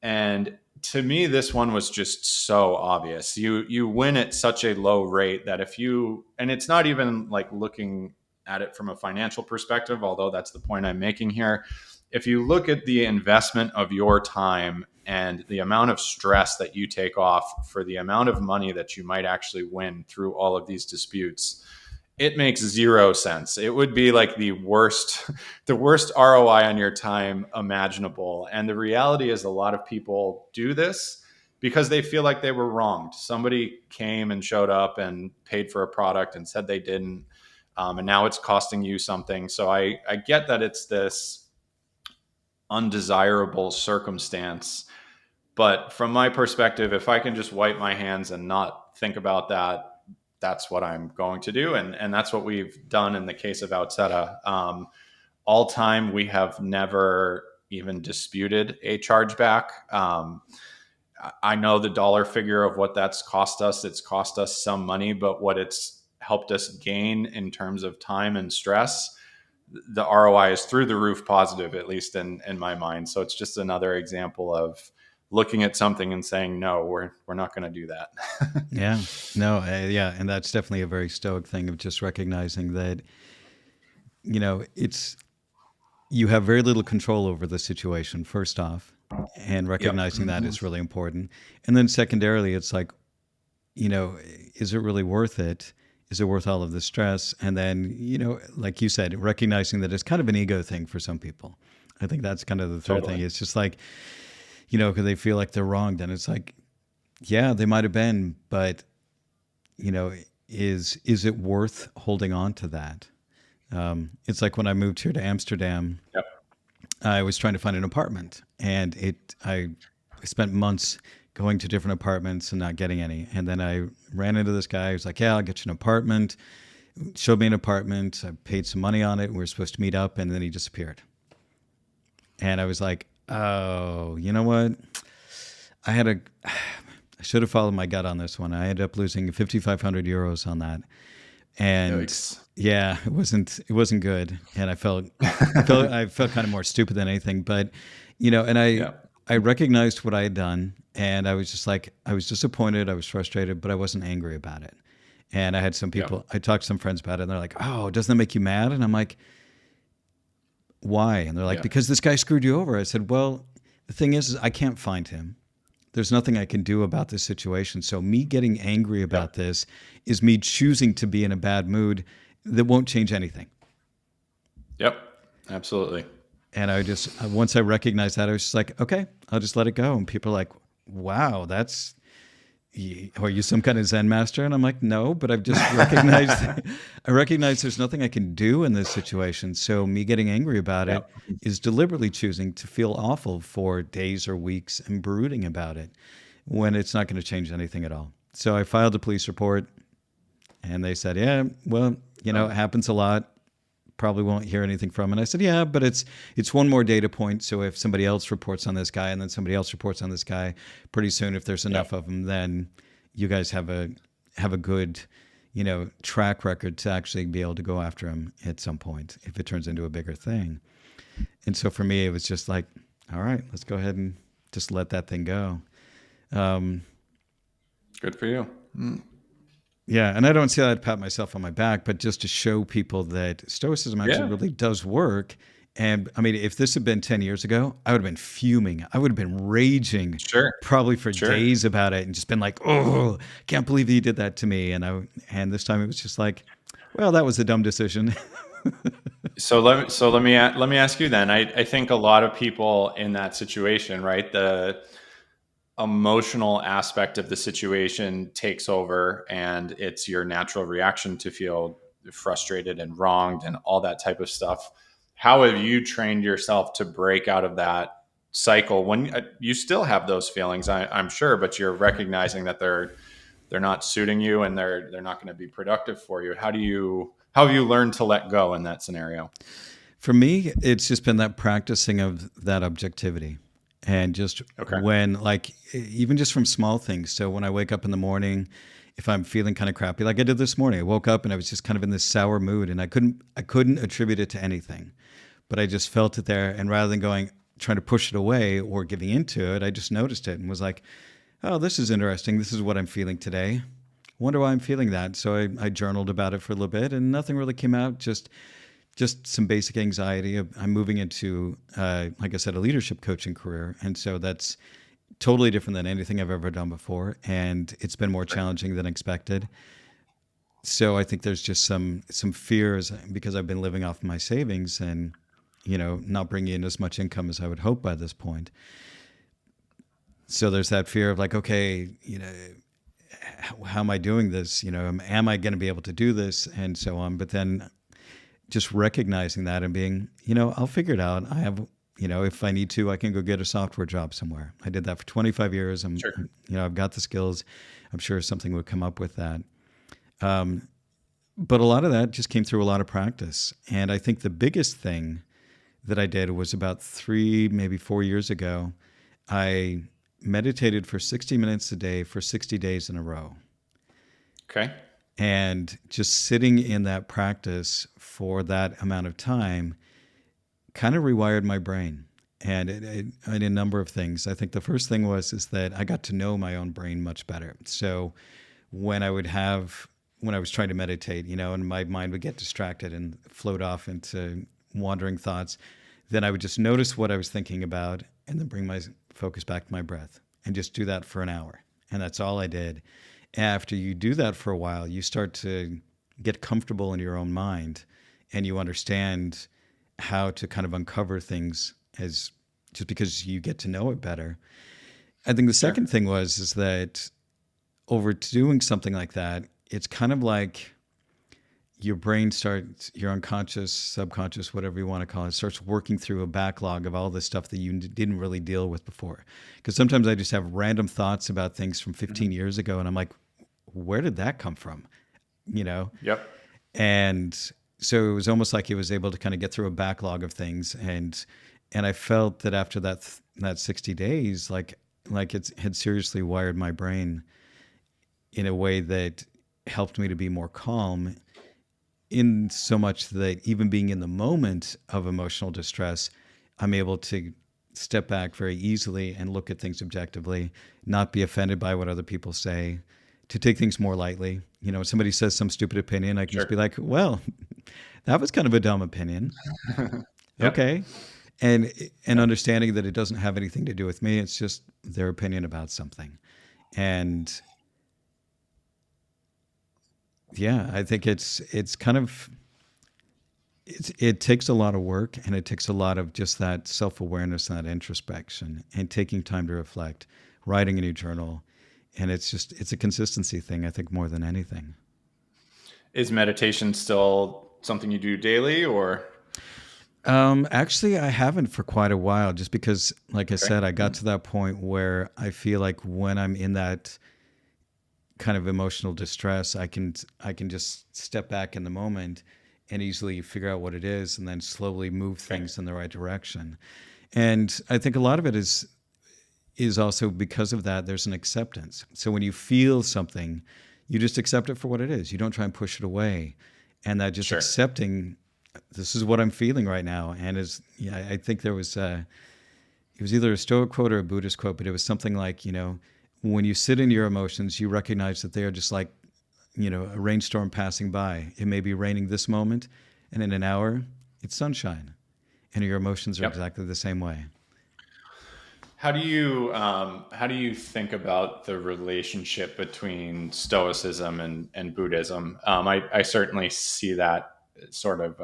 And to me, this one was just so obvious. You win at such a low rate that if you, and it's not even like looking at it from a financial perspective, although that's the point I'm making here. If you look at the investment of your time and the amount of stress that you take off for the amount of money that you might actually win through all of these disputes, it makes zero sense. It would be like the worst ROI on your time imaginable. And the reality is a lot of people do this because they feel like they were wronged. Somebody came and showed up and paid for a product and said they didn't. And now it's costing you something. So I get that it's this undesirable circumstance. But from my perspective, if I can just wipe my hands and not think about that, that's what I'm going to do. And that's what we've done in the case of Outseta. All time, we have never even disputed a chargeback. I know the dollar figure of what that's cost us. It's cost us some money, but what it's helped us gain in terms of time and stress, the ROI is through the roof positive, at least in my mind. So it's just another example of looking at something and saying, no, we're not going to do that. Yeah. No, yeah. And that's definitely a very Stoic thing of just recognizing that, it's, you have very little control over the situation, first off, and Yep. recognizing that Mm-hmm. is really important. And then secondarily, it's like, is it really worth it? Is it worth all of the stress? And then, like you said, recognizing that it's kind of an ego thing for some people. I think that's kind of the third thing. Totally. It's just like, because they feel like they're wronged. And it's like, yeah, they might have been, but, you know, is it worth holding on to that? It's like when I moved here to Amsterdam, Yep. I was trying to find an apartment, and I spent months going to different apartments and not getting any. And then I ran into this guy who was like, "Yeah, I'll get you an apartment." Showed me an apartment. I paid some money on it. We were supposed to meet up, and then he disappeared. And I was like, "Oh, you know what? I had a I should have followed my gut on this one. I ended up losing 5,500 euros on that, and Yikes. yeah, it wasn't good, and I felt kind of more stupid than anything. But and I Yeah. I recognized what I had done, and I was just like, I was disappointed, I was frustrated, but I wasn't angry about it. And I had some Yeah. people, I talked to some friends about it, and they're like, "Oh, doesn't that make you mad?" And I'm like, "Why?" And they're like, Yeah. "Because this guy screwed you over." I said, "Well, the thing is I can't find him. There's nothing I can do about this situation. So me getting angry Yep. about this is me choosing to be in a bad mood that won't change anything." Yep. Absolutely. And I just, once I recognized that, I was just like, okay, I'll just let it go. And people are like, "Wow, are you some kind of Zen master?" And I'm like, "No, but I've just recognized, I recognize there's nothing I can do in this situation. So me getting angry about Yep. it is deliberately choosing to feel awful for days or weeks and brooding about it when it's not going to change anything at all." So I filed a police report, and they said, "Yeah, well, Oh, it happens a lot. Probably won't hear anything from." And I said, "Yeah, but it's one more data point. So if somebody else reports on this guy, and then somebody else reports on this guy, pretty soon, if there's yep. enough of them, then you guys have a good, track record to actually be able to go after him at some point if it turns into a bigger thing." And so for me, it was just like, all right, let's go ahead and just let that thing go. Um, Good for you. Yeah, and I don't say that to pat myself on my back, but just to show people that Stoicism actually Yeah. really does work. And I mean, if this had been 10 years ago, I would have been fuming. I would have been raging Sure. probably for Sure. days about it and just been like, "Oh, can't believe you did that to me." And this time it was just like, well, that was a dumb decision. So let me ask you then. I think a lot of people in that situation, right? The emotional aspect of the situation takes over, and it's your natural reaction to feel frustrated and wronged and all that type of stuff. How have you trained yourself to break out of that cycle when you still have those feelings? I'm sure, but you're recognizing that they're not suiting you and they're not going to be productive for you. How have you learned to let go in that scenario? For me, it's just been that practicing of that objectivity. And just Okay. when, like, even just from small things. So when I wake up in the morning, if I'm feeling kind of crappy, like I did this morning, I woke up and I was just kind of in this sour mood, and I couldn't attribute it to anything, but I just felt it there. And rather than trying to push it away or giving into it, I just noticed it and was like, "Oh, this is interesting. This is what I'm feeling today. Wonder why I'm feeling that." So I journaled about it for a little bit, and nothing really came out. Just some basic anxiety. I'm moving into, like I said, a leadership coaching career, and so that's totally different than anything I've ever done before, and it's been more challenging than expected. So I think there's just some fears because I've been living off my savings and not bringing in as much income as I would hope by this point. So there's that fear of like, okay, how am I doing this? Am I going to be able to do this, and so on. But then just recognizing that and being, I'll figure it out. I have, if I need to, I can go get a software job somewhere. I did that for 25 years. Sure. I've got the skills. I'm sure something would come up with that. But a lot of that just came through a lot of practice. And I think the biggest thing that I did was about 3, maybe 4 years ago. I meditated for 60 minutes a day for 60 days in a row. Okay. And just sitting in that practice for that amount of time kind of rewired my brain. and I did a number of things. I think the first thing is that I got to know my own brain much better. So when I would have when I was trying to meditate, and my mind would get distracted and float off into wandering thoughts, then I would just notice what I was thinking about and then bring my focus back to my breath and just do that for an hour. And that's all I did. After you do that for a while, you start to get comfortable in your own mind and you understand how to kind of uncover things as just because you get to know it better. I think the Sure. second thing is that over doing something like that, it's kind of like your brain starts, your unconscious, subconscious, whatever you want to call it, starts working through a backlog of all the stuff that you didn't really deal with before. Because sometimes I just have random thoughts about things from Mhm. 15 years ago, and I'm like, where did that come from? You know? Yep. And so it was almost like he was able to kind of get through a backlog of things, and I felt that after that 60 days, like it had seriously wired my brain in a way that helped me to be more calm, in so much that even being in the moment of emotional distress, I'm able to step back very easily and look at things objectively, not be offended by what other people say, to take things more lightly. If somebody says some stupid opinion, I can just Sure. be like, well, that was kind of a dumb opinion. Yep. Okay. And Yep. understanding that it doesn't have anything to do with me, it's just their opinion about something. And yeah, I think it's kind of it takes a lot of work, and it takes a lot of just that self-awareness and that introspection and taking time to reflect, writing a new journal. And it's a consistency thing, I think, more than anything. Is meditation still something you do daily or? Actually, I haven't for quite a while, just because, like I Okay. said, I got to that point where I feel like when I'm in that kind of emotional distress, I can just step back in the moment and easily figure out what it is, and then slowly move Okay. things in the right direction. And I think a lot of it is also because of that. There's an acceptance. So when you feel something, you just accept it for what it is. You don't try and push it away, and that just Sure. accepting, this is what I'm feeling right now. And yeah, I think there was it was either a Stoic quote or a Buddhist quote, but it was something like, when you sit in your emotions, you recognize that they are just like, a rainstorm passing by. It may be raining this moment, and in an hour, it's sunshine. And your emotions are Yep. exactly the same way. How do you think about the relationship between Stoicism and Buddhism? I certainly see that sort of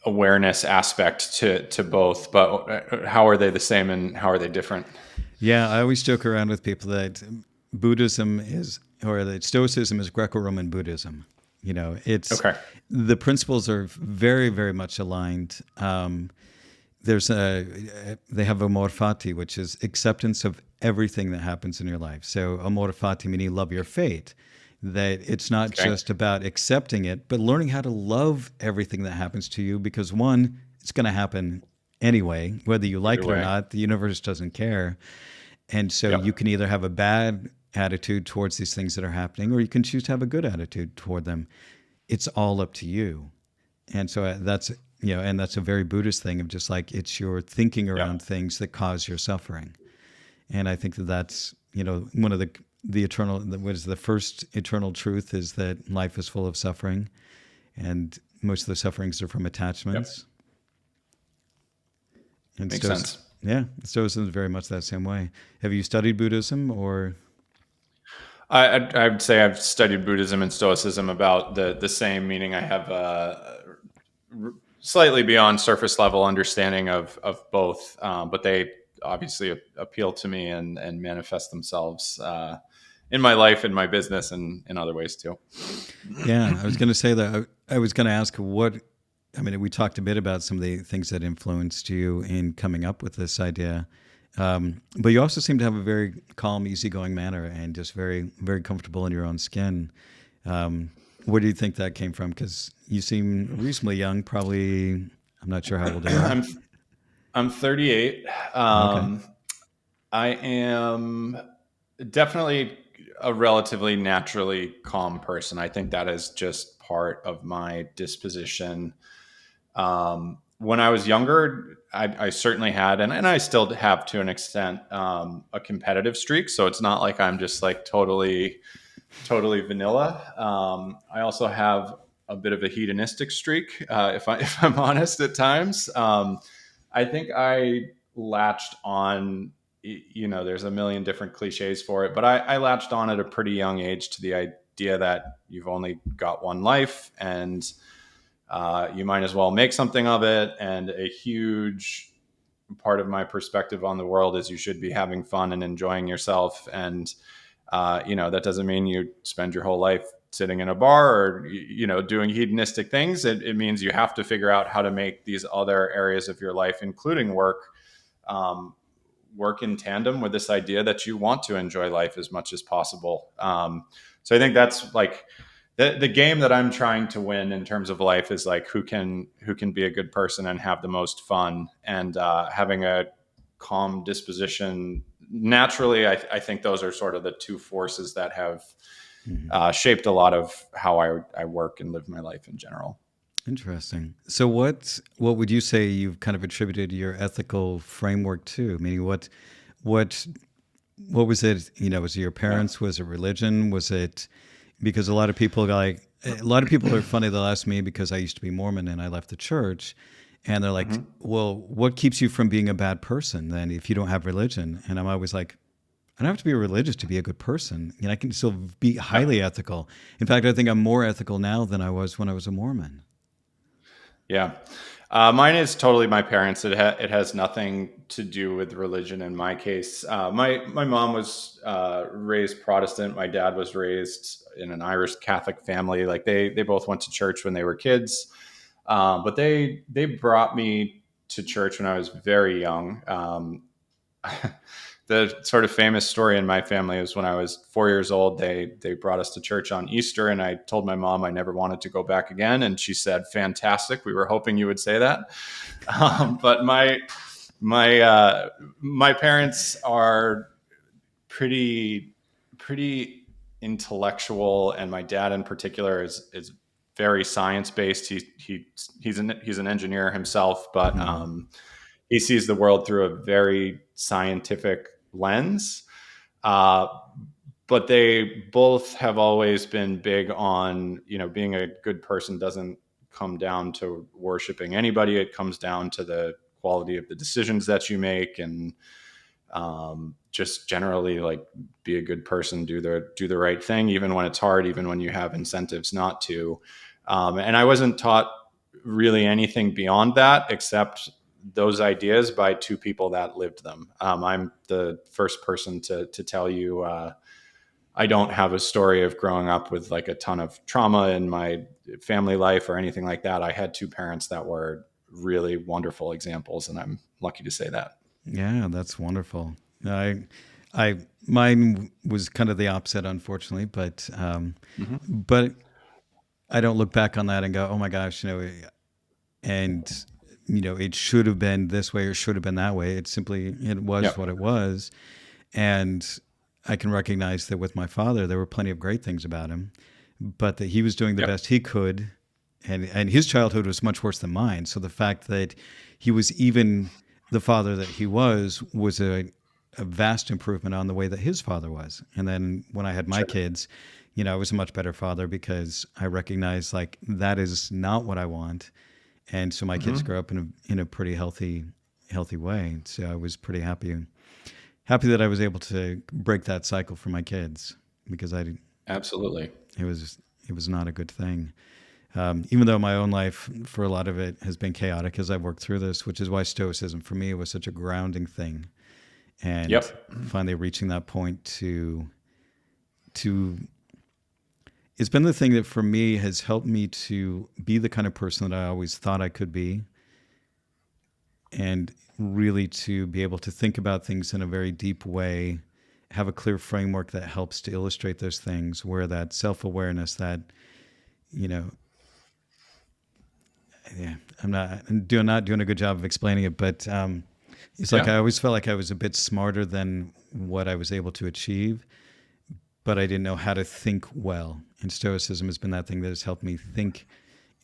awareness aspect to both, but how are they the same and how are they different? Yeah, I always joke around with people that Buddhism or that Stoicism is Greco-Roman Buddhism. It's Okay. the principles are very, very much aligned. There's they have amor fati, which is acceptance of everything that happens in your life. So amor fati meaning love your fate. That it's not Okay. just about accepting it, but learning how to love everything that happens to you, because one, it's going to happen anyway, whether you Either like it or way. not. The universe doesn't care. And so you Yep. can either have a bad attitude towards these things that are happening, or you can choose to have a good attitude toward them. It's all up to you. And so and that's a very Buddhist thing of just like it's your thinking Yep. around things that cause your suffering. And I think that that's one of the eternal, what is the first eternal truth, is that life is full of suffering, and most of the sufferings are from Yep. attachments. And Makes sense. Stoicism is very much that same way. Have you studied Buddhism or? I would say I've studied Buddhism and Stoicism about the same, meaning I have slightly beyond surface level understanding of both, but they obviously appeal to me and manifest themselves in my life, in my business, and in other ways too. Yeah, I was going to say that. I was going to ask what. I mean, we talked a bit about some of the things that influenced you in coming up with this idea, but you also seem to have a very calm, easygoing manner, and just very, very comfortable in your own skin. Where do you think that came from? Because you seem reasonably young. Probably, I'm not sure how old you are. I'm I'm 38. Okay. I am definitely a relatively naturally calm person. I think that is just part of my disposition. when I was younger, I certainly had, and I still have to an extent, a competitive streak. So it's not like I'm just like totally vanilla. I also have a bit of a hedonistic streak, if I'm honest, at times. I think I latched on. There's a million different cliches for it, but I latched on at a pretty young age to the idea that you've only got one life, and you might as well make something of it. And a huge part of my perspective on the world is you should be having fun and enjoying yourself. And that doesn't mean you spend your whole life sitting in a bar or doing hedonistic things. It means you have to figure out how to make these other areas of your life, including work, um, work in tandem with this idea that you want to enjoy life as much as possible. So I think that's like the game that I'm trying to win in terms of life is like who can be a good person and have the most fun, and having a calm disposition. Naturally, I think those are sort of the two forces that have shaped a lot of how I work and live my life in general. Interesting. So what would you say you've kind of attributed your ethical framework to? Meaning what what was it? Was it your Yeah. parents? Was it religion? Was it because a lot of people are funny. They'll ask me because I used to be Mormon and I left the church, and they're like, Hmm. "Well, what keeps you from being a bad person then if you don't have religion?" And I'm always like, I don't have to be religious to be a good person. I can still be Yeah. highly ethical. In fact, I think I'm more ethical now than I was when I was a Mormon. Yeah. Mine is totally my parents. It has nothing to do with religion in my case. My mom was raised Protestant. My dad was raised in an Irish Catholic family. Like they both went to church when they were kids, but they brought me to church when I was very young. The sort of famous story in my family is when I was 4 years old, they brought us to church on Easter, and I told my mom I never wanted to go back again, and she said, "Fantastic! We were hoping you would say that." But my parents are pretty intellectual, and my dad in particular is very science based. He's an engineer himself, but Hmm. he sees the world through a very scientific lens. Uh, but they both have always been big on, being a good person doesn't come down to worshiping anybody. It comes down to the quality of the decisions that you make, and just generally like be a good person, do the right thing, even when it's hard, even when you have incentives not to. And I wasn't taught really anything beyond that except those ideas by two people that lived them. I'm the first person to tell you I don't have a story of growing up with like a ton of trauma in my family life or anything like that. I had two parents that were really wonderful examples, and I'm lucky to say that. Yeah, that's wonderful. I, mine was kind of the opposite, unfortunately, Hmm. but I don't look back on that and go, oh my gosh, and it should have been this way or should have been that way. It was what Yep. it was, and I can recognize that with my father, there were plenty of great things about him, but that he was doing the Yep. best he could, and his childhood was much worse than mine. So the fact that he was even the father that he was a vast improvement on the way that his father was. And then when I had my Sure. kids, I was a much better father because I recognized like that is not what I want, and so my kids Hmm. grew up in a pretty healthy way. So I was pretty happy that I was able to break that cycle for my kids because Absolutely. it was not a good thing. Even though my own life, for a lot of it, has been chaotic as I've worked through this, which is why Stoicism for me was such a grounding thing. And Yep. finally reaching that point to it's been the thing that for me has helped me to be the kind of person that I always thought I could be, and really to be able to think about things in a very deep way, have a clear framework that helps to illustrate those things, where that self-awareness, that you know yeah, I'm not doing a good job of explaining it, but it's like Yeah. I always felt like I was a bit smarter than what I was able to achieve, but I didn't know how to think well. And Stoicism has been that thing that has helped me think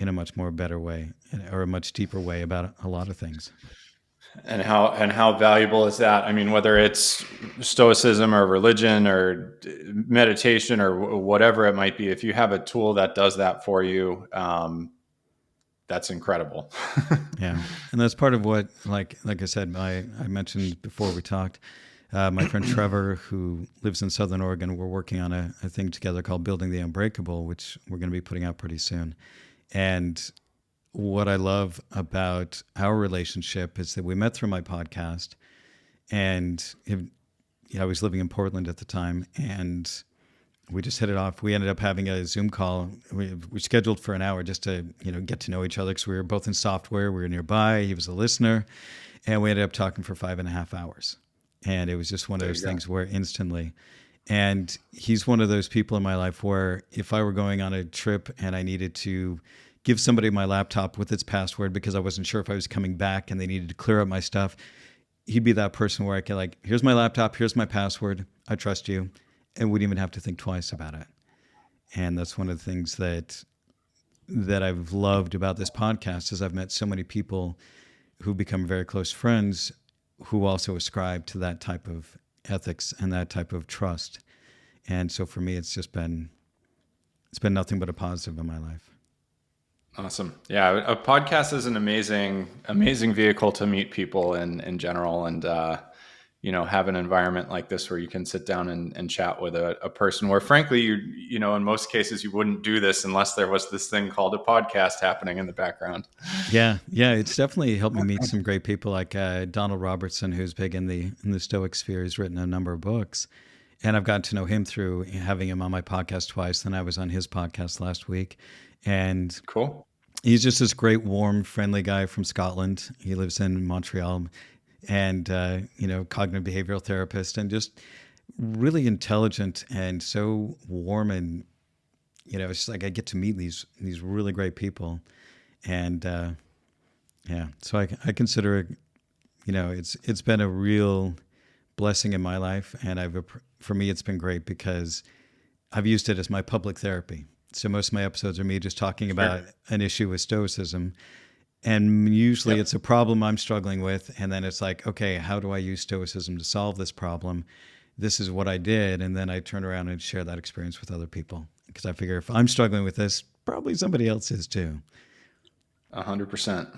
in a much more better way, or a much deeper way about a lot of things. And how valuable is that? I mean, whether it's stoicism or religion or meditation or whatever it might be, if you have a tool that does that for you, that's incredible. Yeah, and that's part of what, like I said, I mentioned before we talked. My friend Trevor, who lives in Southern Oregon, we're working on a thing together called Building the Unbreakable, which we're going to be putting out pretty soon. And what I love about our relationship is that we met through my podcast, and I was living in Portland at the time, and we just hit it off. We ended up having a Zoom call. We scheduled for an hour just to get to know each other, because we were both in software. We were nearby. He was a listener, and we ended up talking for 5.5 hours. And it was just one of those things where instantly. And he's one of those people in my life where if I were going on a trip and I needed to give somebody my laptop with its password because I wasn't sure if I was coming back and they needed to clear up my stuff, he'd be that person where I could, like, here's my laptop, here's my password, I trust you, and wouldn't even have to think twice about it. And that's one of the things that I've loved about this podcast is I've met so many people who become very close friends who also ascribe to that type of ethics and that type of trust. And so for me, it's been nothing but a positive in my life. Awesome. Yeah, a podcast is an amazing vehicle to meet people in general, and have an environment like this where you can sit down and chat with a person where, frankly, you in most cases you wouldn't do this unless there was this thing called a podcast happening in the background. Yeah, it's definitely helped me meet some great people like Donald Robertson, who's big in the Stoic sphere. He's written a number of books, and I've gotten to know him through having him on my podcast twice. Then I was on his podcast last week. And cool. He's just this great, warm, friendly guy from Scotland. He lives in Montreal, and cognitive behavioral therapist, and just really intelligent and so warm. And it's just like I get to meet these really great people, and so I consider it. It's been a real blessing in my life, and for me it's been great because I've used it as my public therapy. So most of my episodes are me just talking about an issue with Stoicism. And usually it's a problem I'm struggling with. And then it's like, okay, how do I use Stoicism to solve this problem? This is what I did. And then I turn around and share that experience with other people. Because I figure if I'm struggling with this, probably somebody else is too. 100%.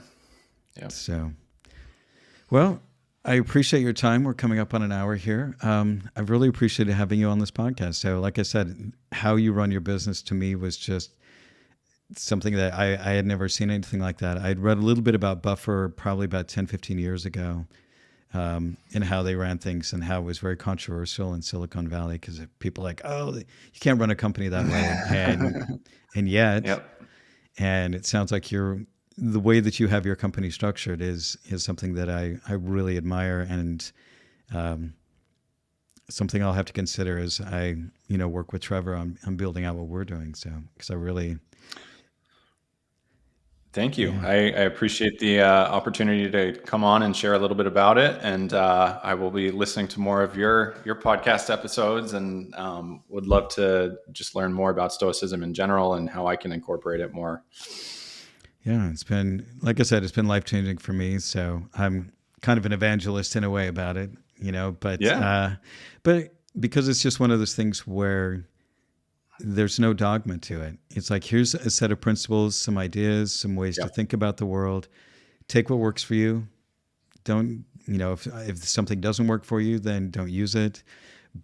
Yeah. So, well, I appreciate your time. We're coming up on an hour here. I've really appreciated having you on this podcast. So like I said, how you run your business to me was just something that I had never seen anything like that. I'd read a little bit about Buffer probably about 10, 15 years ago, and how they ran things and how it was very controversial in Silicon Valley because people are like, oh, you can't run a company that way. And yet, and it sounds like the way that you have your company structured is something that I really admire, and something I'll have to consider as I work with Trevor on building out what we're doing. So because I really thank you. Yeah. I appreciate the opportunity to come on and share a little bit about it, and I will be listening to more of your podcast episodes, and would love to just learn more about Stoicism in general and how I can incorporate it more. Yeah, it's been, like I said, it's been life-changing for me. So I'm kind of an evangelist in a way about it, but because it's just one of those things where there's no dogma to it. It's like, here's a set of principles, some ideas, some ways to think about the world. Take what works for you. Don't, if something doesn't work for you, then don't use it.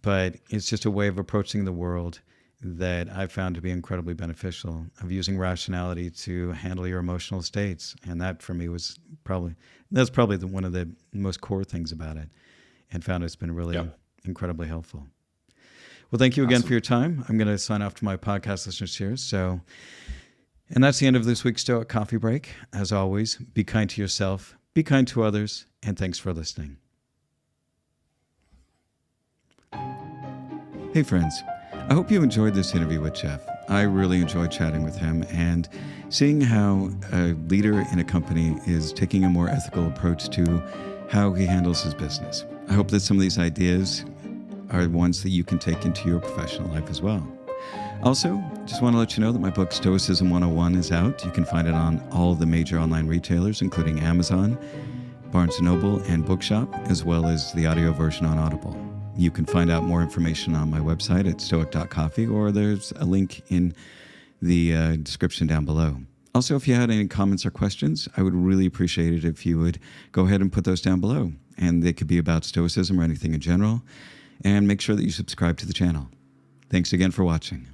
But it's just a way of approaching the world that I found to be incredibly beneficial, of using rationality to handle your emotional states. And that for me that's probably one of the most core things about it, and found it's been really incredibly helpful. Well, thank you again for your time. I'm going to sign off to my podcast listeners here. And that's the end of this week's Stoic Coffee Break. As always, be kind to yourself, be kind to others, and thanks for listening. Hey friends, I hope you enjoyed this interview with Geoff. I really enjoyed chatting with him and seeing how a leader in a company is taking a more ethical approach to how he handles his business. I hope that some of these ideas are ones that you can take into your professional life as well. Also, just want to let you know that my book Stoicism 101 is out. You can find it on all the major online retailers, including Amazon, Barnes & Noble, and Bookshop, as well as the audio version on Audible. You can find out more information on my website at stoic.coffee, or there's a link in the description down below. Also, if you had any comments or questions, I would really appreciate it if you would go ahead and put those down below. And they could be about Stoicism or anything in general. And make sure that you subscribe to the channel. Thanks again for watching.